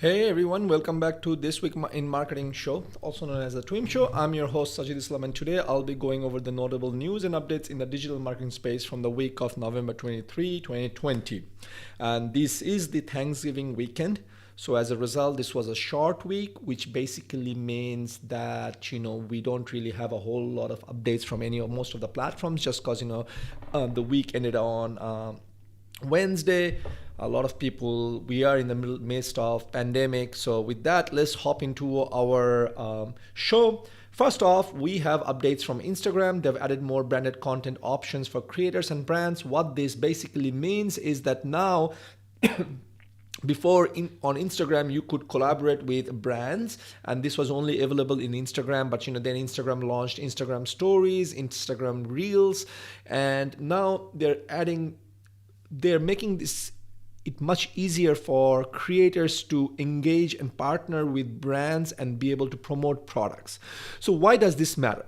Hey everyone, welcome back to This Week in Marketing show, also known as the Twim Show. I'm your host Sajid Islam, and today I'll be going over the notable news and updates in the digital marketing space from the week of November 23, 2020. And this is the Thanksgiving weekend. So as a result, this was a short week, which basically means that we don't really have a whole lot of updates from any or most of the platforms, just because the week ended on Wednesday. A lot of people, we are in the midst of pandemic. So with that, let's hop into our show. First off, we have updates from Instagram. They've added more branded content options for creators and brands. What this basically means is that now on Instagram you could collaborate with brands, and this was only available in Instagram, but then Instagram launched Instagram stories, Instagram reels, and now they're making it much easier for creators to engage and partner with brands and be able to promote products. So why does this matter?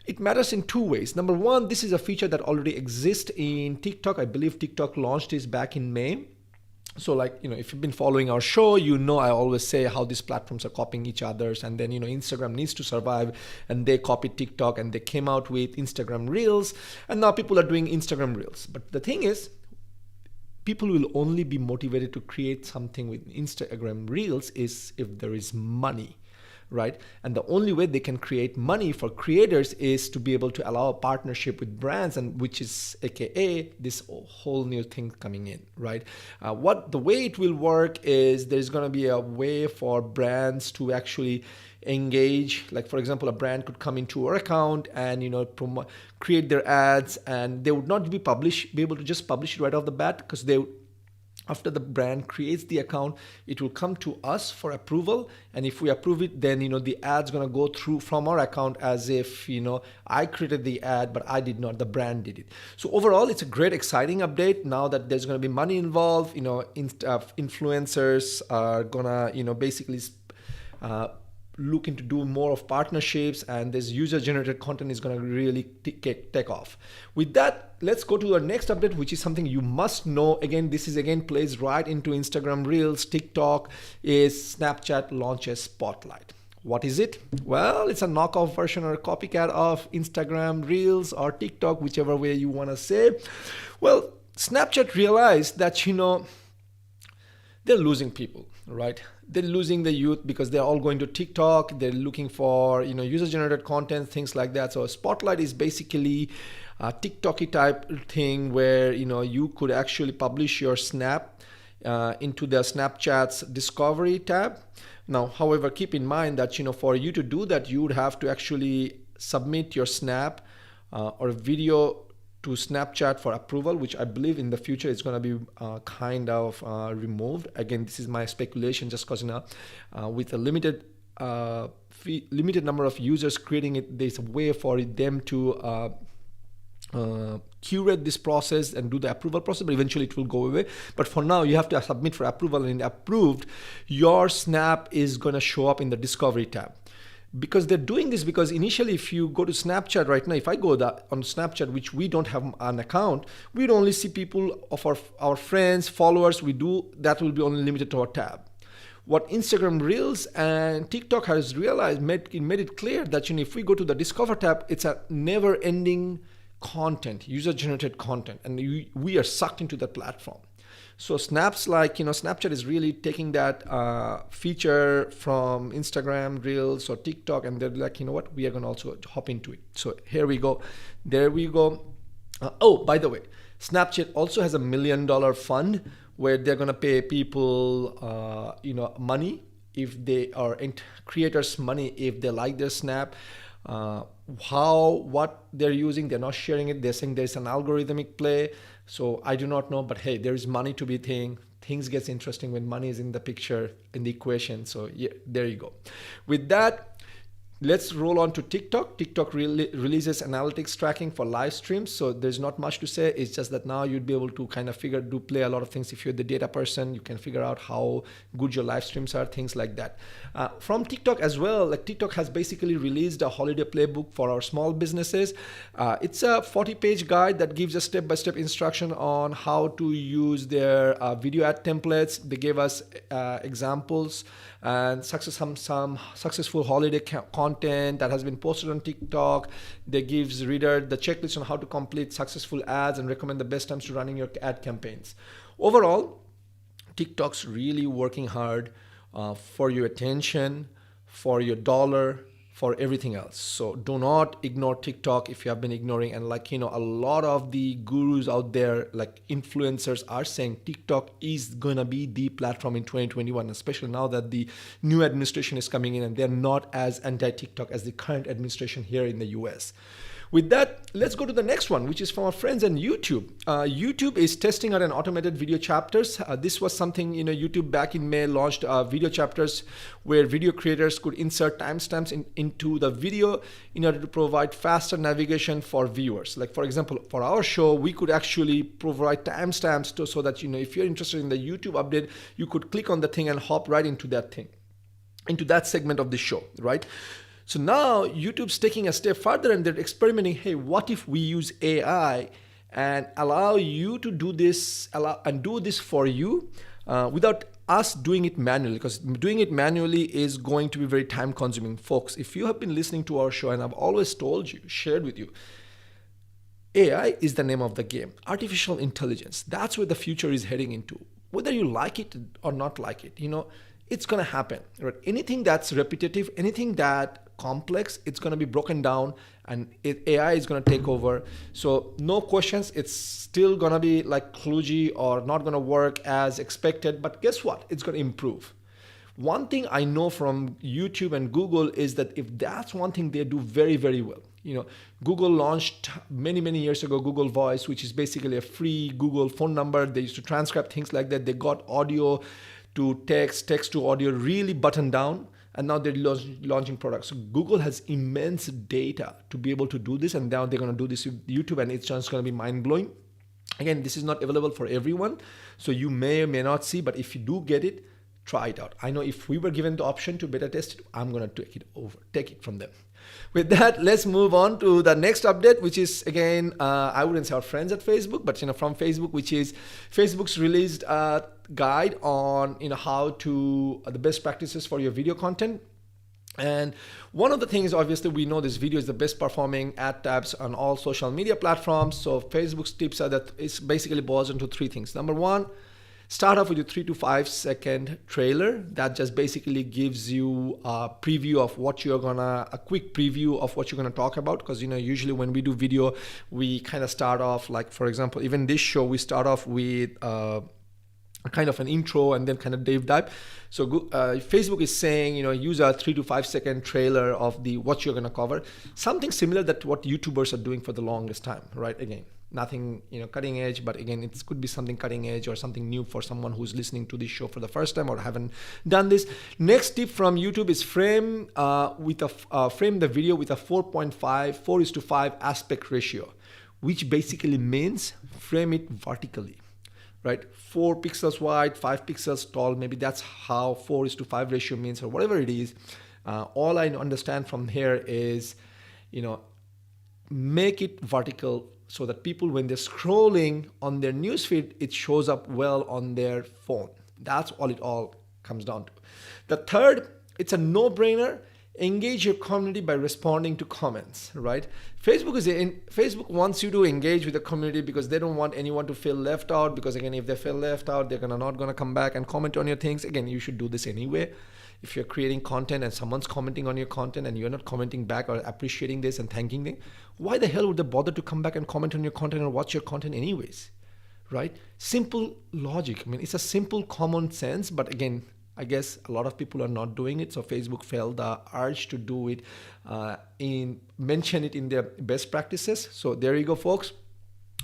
It matters in two ways. Number one, this is a feature that already exists in TikTok. I believe TikTok launched this back in May. So if you've been following our show, I always say how these platforms are copying each other's, and then Instagram needs to survive, and they copied TikTok and they came out with Instagram Reels, and now people are doing Instagram Reels. But the thing is, people will only be motivated to create something with Instagram Reels is if there is money, right? And the only way they can create money for creators is to be able to allow a partnership with brands, and which is AKA this whole new thing coming in, right? The way it will work is there's going to be a way for brands to actually engage. Like, for example, a brand could come into our account and create their ads, and they would not be able to just publish it right off the bat, because after the brand creates the account, it will come to us for approval, and if we approve it, then the ad's going to go through from our account as if I created the ad, but I did not, the brand did it. So overall, it's a great, exciting update now that there's going to be money involved. Influencers are gonna basically looking to do more of partnerships, and this user generated content is going to really take off. With that, let's go to our next update, which is something you must know. This plays right into Instagram Reels. TikTok is Snapchat launches Spotlight. What is it? Well, it's a knockoff version or a copycat of Instagram Reels or TikTok, whichever way you want to say. Well, Snapchat realized that they're losing people, right? They're losing the youth because they're all going to TikTok. They're looking for user-generated content, things like that. So Spotlight is basically a TikTok-y type thing where you could actually publish your snap into the Snapchat's Discovery tab. Now, however, keep in mind that for you to do that, you would have to actually submit your snap or video to Snapchat for approval, which I believe in the future is going to be kind of removed. Again, this is my speculation, just because with a limited number of users creating it, there's a way for them to curate this process and do the approval process, but eventually it will go away. But for now, you have to submit for approval, and approved, your snap is going to show up in the Discovery tab. Because they're doing this because initially, if you go to Snapchat right now, if I go on Snapchat, which we don't have an account, we'd only see people of our friends, followers. That will be only limited to our tab. What Instagram Reels and TikTok has realized, made it clear that if we go to the Discover tab, it's a never-ending content, user-generated content, and we are sucked into that platform. So Snapchat is really taking that feature from Instagram Reels or TikTok, and they're like, what, we are going to also hop into it. So here we go. There we go. By the way, Snapchat also has $1 million fund where they're going to pay people, money if they are creators money if they like their snap. What they're using, they're not sharing it. They're saying there's an algorithmic play. So I do not know, but hey, there is money to be things gets interesting when money is in the picture, in the equation. So yeah, there you go. With that, Let's roll on to TikTok. TikTok releases analytics tracking for live streams. So there's not much to say. It's just that now you'd be able to kind of play a lot of things. If you're the data person, you can figure out how good your live streams are, things like that. From TikTok as well, like TikTok has basically released a holiday playbook for our small businesses. It's a 40-page guide that gives a step-by-step instruction on how to use their video ad templates. They gave us examples and some successful holiday content that has been posted on TikTok. They gives reader the checklist on how to complete successful ads and recommend the best times to running your ad campaigns. Overall, TikTok's really working hard for your attention, for your dollar, for everything else. So do not ignore TikTok if you have been ignoring. And like, a lot of the gurus out there, like influencers, are saying TikTok is gonna be the platform in 2021, especially now that the new administration is coming in and they're not as anti-TikTok as the current administration here in the US. With that, let's go to the next one, which is from our friends on YouTube. YouTube is testing out an automated video chapters. This was something, YouTube back in May launched video chapters where video creators could insert timestamps into the video in order to provide faster navigation for viewers. Like for example, for our show, we could actually provide timestamps so that, if you're interested in the YouTube update, you could click on the thing and hop right into that thing, into that segment of the show, right? So now YouTube's taking a step further and they're experimenting, hey, what if we use AI and allow you to do this, do this for you without us doing it manually? Because doing it manually is going to be very time consuming. Folks, if you have been listening to our show, and I've always told you, shared with you, AI is the name of the game. Artificial intelligence, that's where the future is heading into. Whether you like it or not like it, it's going to happen, right? Anything that's repetitive, anything that complex, it's going to be broken down and AI is going to take over. So no questions, it's still going to be like kludgy or not going to work as expected, but guess what? It's going to improve. One thing I know from YouTube and Google is that if that's one thing they do very, very well. Google launched many years ago Google Voice, which is basically a free Google phone number. They used to transcribe things like that. They got audio to text, text to audio really buttoned down. And now they're launching products. So Google has immense data to be able to do this. And now they're going to do this with YouTube, and it's just going to be mind-blowing. Again, this is not available for everyone. So you may or may not see, but if you do get it, try it out. I know if we were given the option to beta test it, I'm going to take it from them. With that, let's move on to the next update, which is, again, I wouldn't say our friends at Facebook, but from Facebook, which is Facebook's released a guide on how to the best practices for your video content. And one of the things, obviously, we know this video is the best performing ad tabs on all social media platforms. So Facebook's tips are that it basically boils into three things. Number one, start off with a 3 to 5 second trailer that just basically gives you a preview of what a quick preview of what you're gonna talk about. Because usually when we do video, we kind of start off, like for example, even this show, we start off with kind of an intro and then kind of deep dive. So Facebook is saying, use a 3 to 5 second trailer of what you're gonna cover. Something similar that what YouTubers are doing for the longest time, right? Again, nothing cutting edge, but again, it could be something cutting edge or something new for someone who's listening to this show for the first time or haven't done this. Next tip from YouTube is frame the video with a 4:5 aspect ratio, which basically means frame it vertically, right? 4 pixels wide, 5 pixels tall. Maybe that's how 4:5 ratio means, or whatever it is. All I understand from here is, make it vertical so that people, when they're scrolling on their newsfeed, it shows up well on their phone. That's all it all comes down to. The third, it's a no-brainer. Engage your community by responding to comments, right? Facebook wants you to engage with the community because they don't want anyone to feel left out. Because again, if they feel left out, they're not gonna come back and comment on your things. Again, you should do this anyway. If you're creating content and someone's commenting on your content and you're not commenting back or appreciating this and thanking them, why the hell would they bother to come back and comment on your content or watch your content anyways, right? Simple logic. I mean, it's a simple common sense, but again, I guess a lot of people are not doing it. So Facebook felt the urge to do it, mention it in their best practices. So there you go, folks.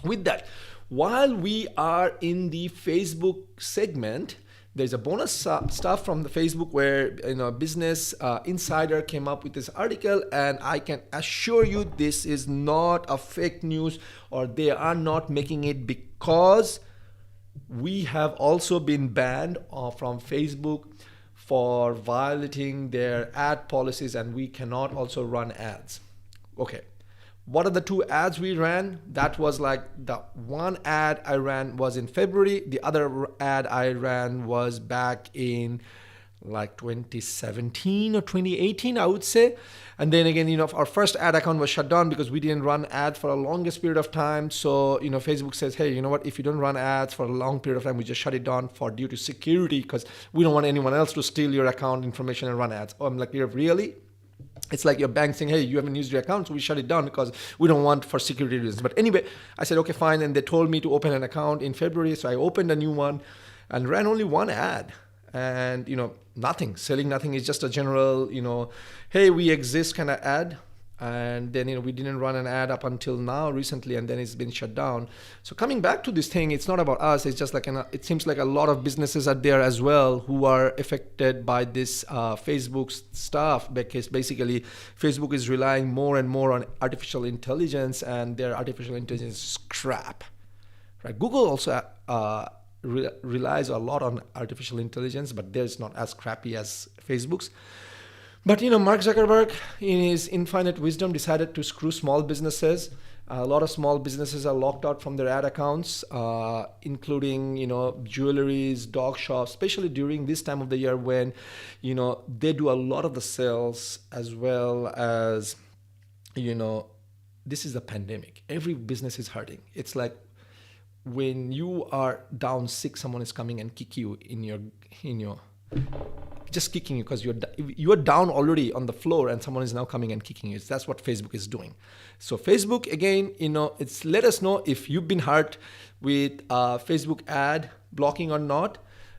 With that, while we are in the Facebook segment, There's a bonus stuff from the Facebook where, you know, Business Insider came up with this article, and I can assure you this is not a fake news, or they are not making it, because we have also been banned from Facebook for violating their ad policies, and we cannot also run ads. Okay. What are the 2 ads we ran? That was like, the one ad I ran was in February. The other ad I ran was back in like 2017 or 2018, I would say. And then again, you know, our first ad account was shut down because we didn't run ads for a longest period of time. So, you know, Facebook says, hey, you know what, if you don't run ads for a long period of time, we just shut it down for due to security, because we don't want anyone else to steal your account information and run ads. Oh, I'm like, you're really? It's like your bank saying, hey, you haven't used your account, so we shut it down because we don't want, for security reasons. But anyway, I said, okay, fine. And they told me to open an account in February. So I opened a new one and ran only one ad. And, you know, nothing, selling nothing. Is just a general, you know, hey, we exist kind of ad. And then, you know, we didn't run an ad up until now recently, and then it's been shut down. So coming back to this thing, it's not about us. It's just like, it seems like a lot of businesses are there as well who are affected by this Facebook stuff, because basically Facebook is relying more and more on artificial intelligence, and their artificial intelligence is crap, right? Google also relies a lot on artificial intelligence, but theirs not as crappy as Facebook's. But, you know, Mark Zuckerberg, in his infinite wisdom, decided to screw small businesses. A lot of small businesses are locked out from their ad accounts, including, you know, jewelries, dog shops, especially during this time of the year when, you know, they do a lot of the sales, as well as, you know, this is a pandemic. Every business is hurting. It's like when you are down sick, someone is coming and kick you in your just kicking you because you're down already on the floor, and someone is now coming and kicking you. That's what Facebook is doing. So Facebook, again, you know, it's let us know if you've been hurt with Facebook ad blocking or not.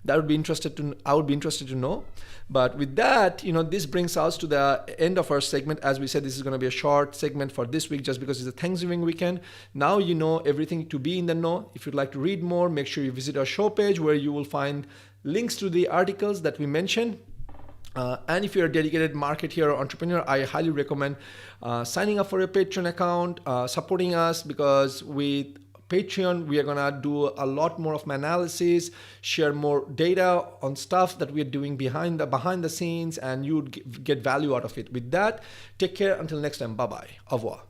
I would be interested to know. But with that, you know, this brings us to the end of our segment. As we said, this is going to be a short segment for this week, just because it's a Thanksgiving weekend. Now you know everything to be in the know. If you'd like to read more, make sure you visit our show page, where you will find links to the articles that we mentioned. And if you're a dedicated marketer or entrepreneur, I highly recommend signing up for a Patreon account, supporting us, because with Patreon, we are going to do a lot more of my analysis, share more data on stuff that we're doing behind the scenes, and you'd get value out of it. With that, take care. Until next time. Bye-bye. Au revoir.